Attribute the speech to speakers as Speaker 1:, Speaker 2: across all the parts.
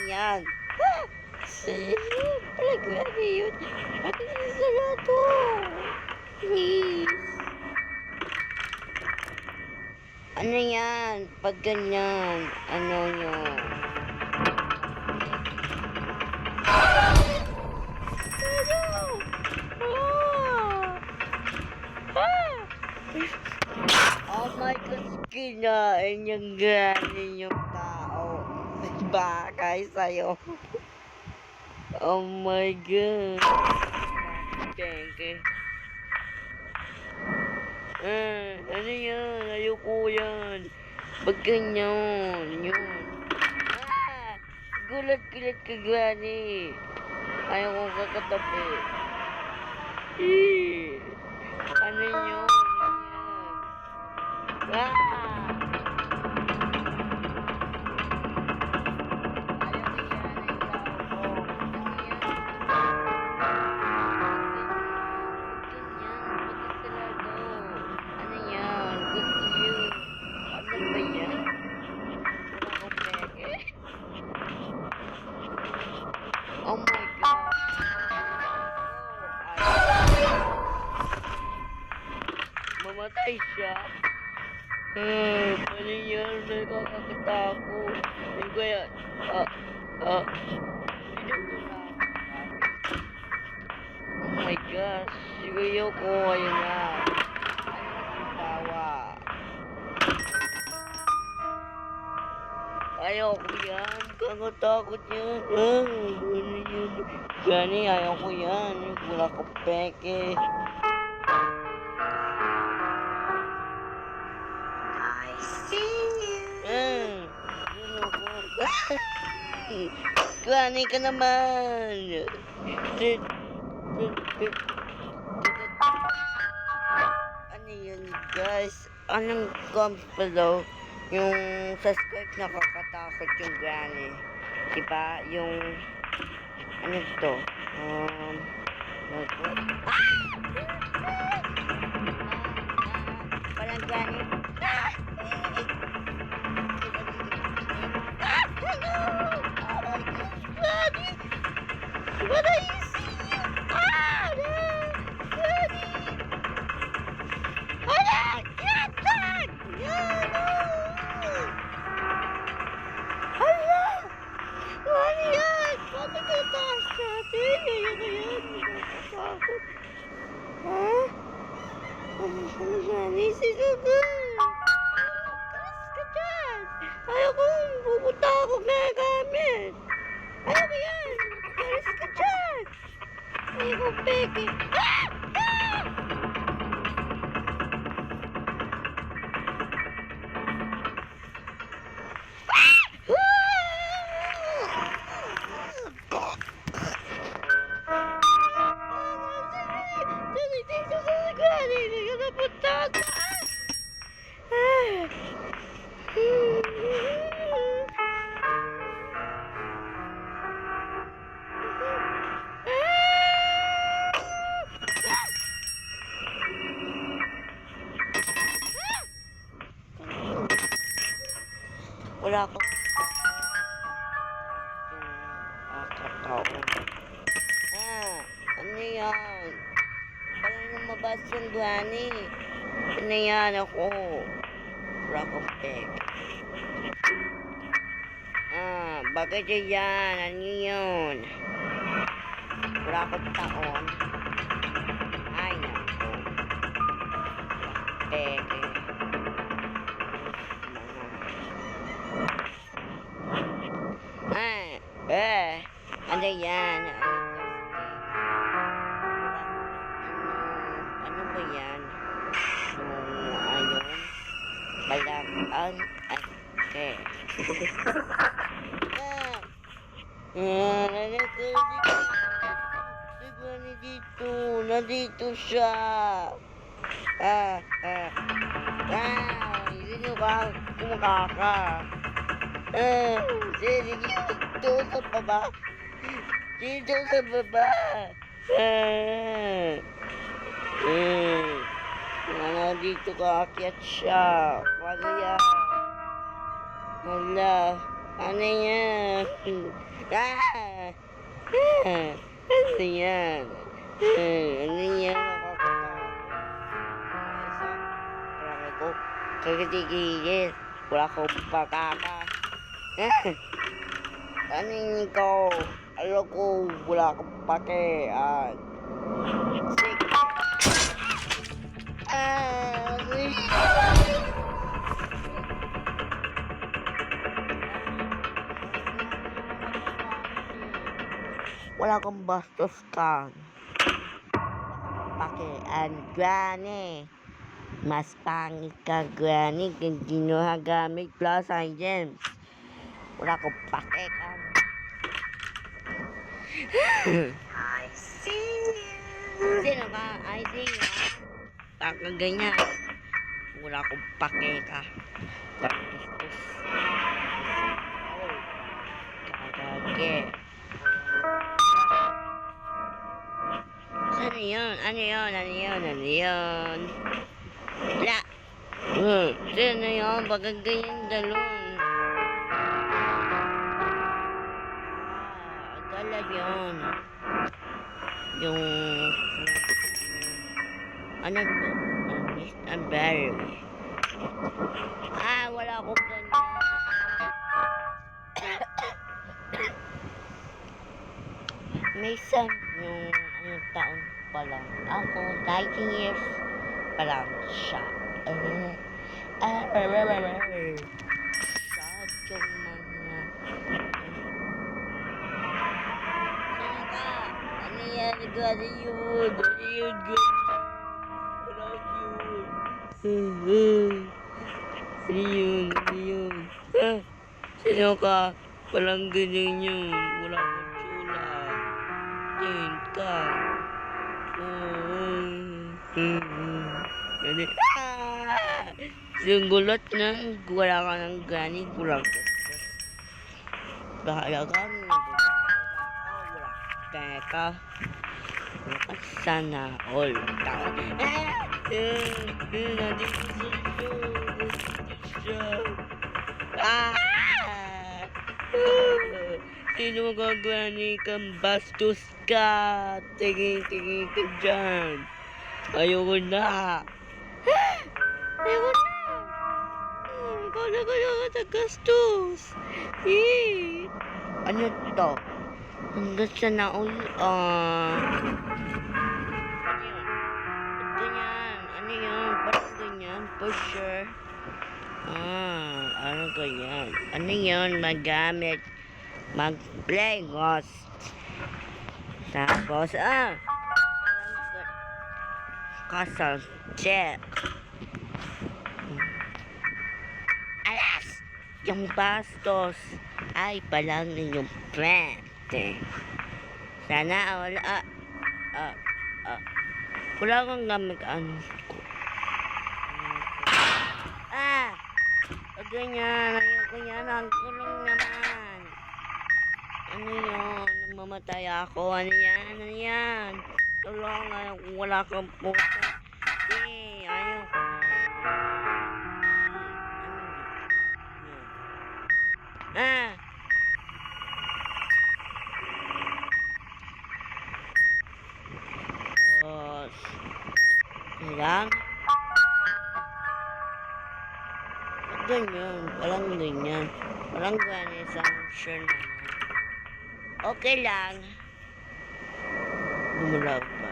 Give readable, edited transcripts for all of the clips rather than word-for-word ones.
Speaker 1: yan? Talaga, ano yun? Akin na sarado. Please. Ano yan? Pag ganyan, ano yun? Oh my God, kinain yung ganin yung tao. Bakay sa'yo. Oh my God. Thank you. Ano yan? Ayoko yan. Pag ganyan, yun. Gulat-gulat ka gani. Ayoko kakatabi. Ano yun? Ah! Oh my God. Mamatay siya. Paano yan? Nakakatakot. Hindi ko yan. Oh my gosh. Sigayaw ko. Ayun na. Tawa. Ayoko yan. Kakatakot yan. Ano yun? Gani, ayoko yan. Wala ko peke. I see you. Gani ka naman. Ano yun guys? Anong pala? Yung sa skirt nakakatakot yung gani. Diba? Yung ano to? Parang gani. What are you seeing? Get back! Ano yan? Bakit ka taas natin? Ayan na yan. Nakakatakot. Ha? Ano yan? Kalas ka dyan. Ayoko. Pupunta ako gagamit. Ayoko yan. Kalas ka dyan. Ayoko peke. Wala akong ano yan? Parang lumabas yung gani. Ano yan ako? Wala akong peg. Bakit yan? Ano yun? Wala akong taon. Ay, naku. Pege. Ano yan? Ano ba yan? Ayun. Balakan. Okay. Nandito siya. Hindi ba kumakaka? Dito sa baba. Dito sa baba. Dito ka akyat siya. Paano yan? Hala. Ano yan? Ah! Ah! Ano yan? Ano yan? Nakakatawa ko. Kagatigigil. Wala akong pakaka. Ano ko? Alam ko, wala akong pake. Sige. Wala kang bastos ka. Pake, granny. Mas pangit ka, granny. Hindi nyo gamit Plus and Gems. Wala kang pake ka. I see you. Sino ka? I see you. Taka ganyan. Wala kang pake ka. Bastos. Kagage. Ano yun? Ano yun? Ano yun? Ano yun? Wala. Sino yun? Baka ganyan dalon. Akala yun. Yung... Ano to? Ang berry. Wala akong ganyan. Minsan, yung taon pa lang. Ako, 19 years pa lang siya. Sad yung mga... Sino ka? Ano yan? Ano yun? Ano yun? Wala yun. Ano yun? Ano yun? Sino ka? Walang ganyan yun. Wala akong tsula. Tingin ka. Yung gulot na, wala ka ng gani, kulang ka. Bahala ka, wala ka. Sana all. Sino magagani kang bastos ka? Tingin ka dyan. Ayoko na. Ayoko na. Ikaw na sa gastos. Ano to? Hanggang sa naul. Ganyan. Ano yun? Parang ganyan. For sure. Ano ganyan? Ano yun? Magamit. Mag-play ghost. Tapos, castle check. Alas! Yung bastos ay palang yung friend. Sana wala. Wala kang gamit ano ko. Ganyan. Ang kulong naman. Ano yun? Namamatay ako. Ano yan? Tulungan. Wala kang puso. Ayaw ko. Kailang? Ganyan. Walang ganyan. Walang ganyan sa sure naman. Okay lang. Gumulaw pa.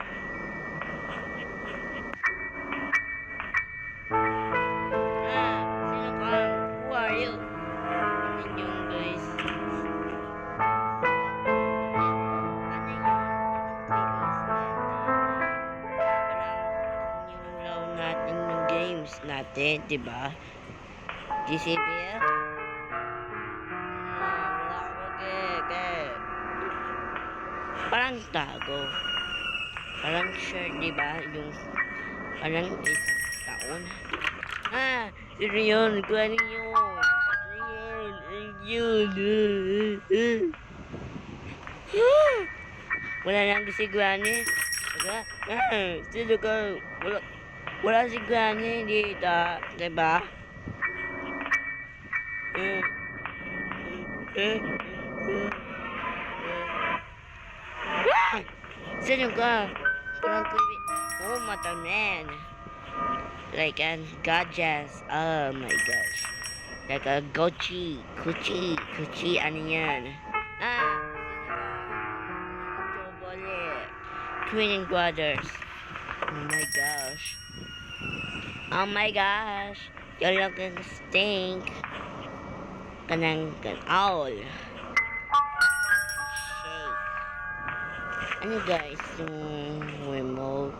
Speaker 1: Sino ka? Who are you? Ano yun guys? Ano yun? Parang nilulaw natin yung games natin, diba? GCBL? Wala ko parang tago. Parang sure, diba? Yung parang isang taon. Sino yun? Ano yun? Wala lang si Granny. Sino ka? Wala si Granny dito. Diba? Sino ka? Parang creepy. Oh, mata man. Like a gorgeous. Oh my gosh. Like a Gucci. Ano yan? Chocolate. Twin brothers. Oh my gosh. Oh my gosh. You're looking stink. Kanang all. Shake. Ano guys? Yung remote.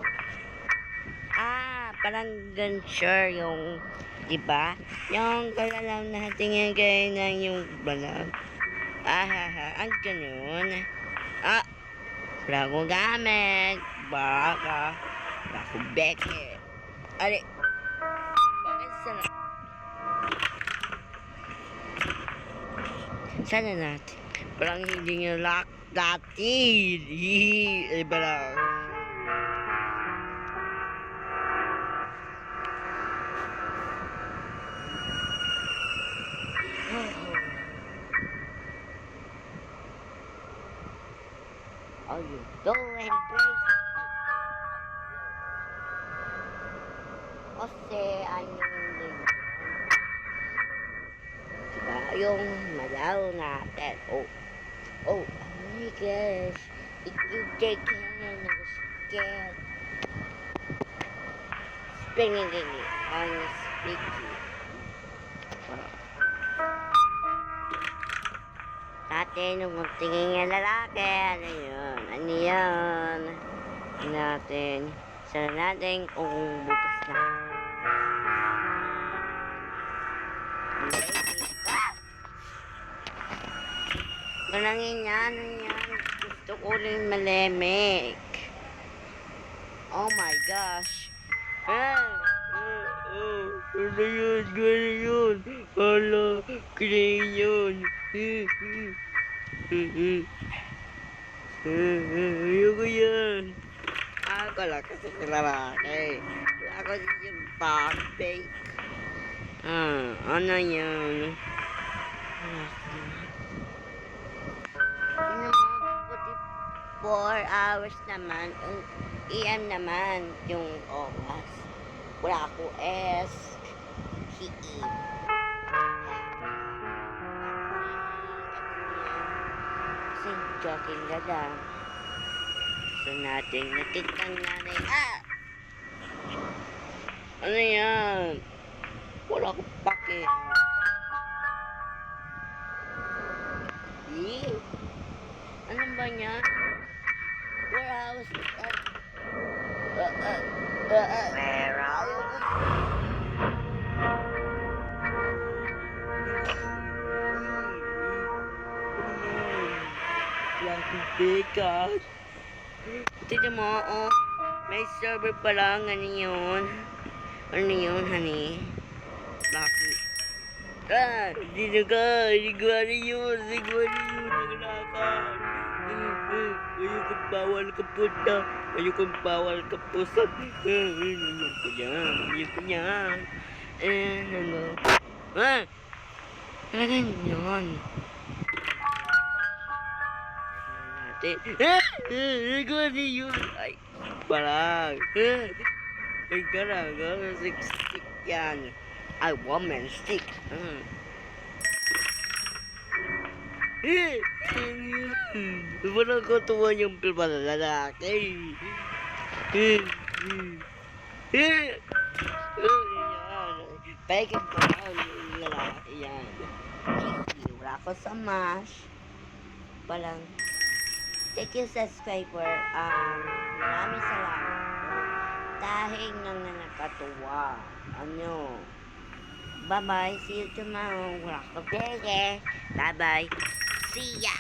Speaker 1: Parang ganun yung, diba? Yung kalalam natin yung gaya ng yung balag. Ang ganun. Wala ko gamit. Baka. Wala ko beke. Bakit sana? Sana natin. Parang hindi nyo lock dati. Iba lang. Oh, you go and break. Kasi ano yun? Diba? Yung malaw natin. Oh my gosh. If you take care of the scared. Spinning it on the sticky. Dati nung magtingin nga lalaki, ano yun? Natin. Sana natin kung bukas na. Manangin yan. Gusto ko rin malemik. Oh my gosh. Ano yun? Hala, kinain yun. Ayoko yan. Wala kasi lalaki. Wala ko yung topic. Ano yun? Yung 44 hours naman. AM naman yung oras. Wala ko S. He-E. Kasi joking ka lang. So natin nakitang nanay. Ano yan? Wala ko pake. Ano ba yan? Warehouse. Bigas. Tignan mo, may server pa lang. Ano yun, honey? Bakit? Dito ka. Siguro yun. Nakalakad. Ayokong bawal ka punta. Ayokong bawal ka pusat. Ayoko yan. Talagang yun. Siguro yun. Ay, parang. Ay, karang. Stick yan. Ay, woman stick. Parang kutuwa yung pilpa na lalaki. Peke ko yung lalaki yan. Wala ko sa mash. Parang thank you subscriber. Maraming salamat. Dahil nang nakatuwa. Bye-bye. See you tomorrow. Wala ko beke. Bye-bye. See ya.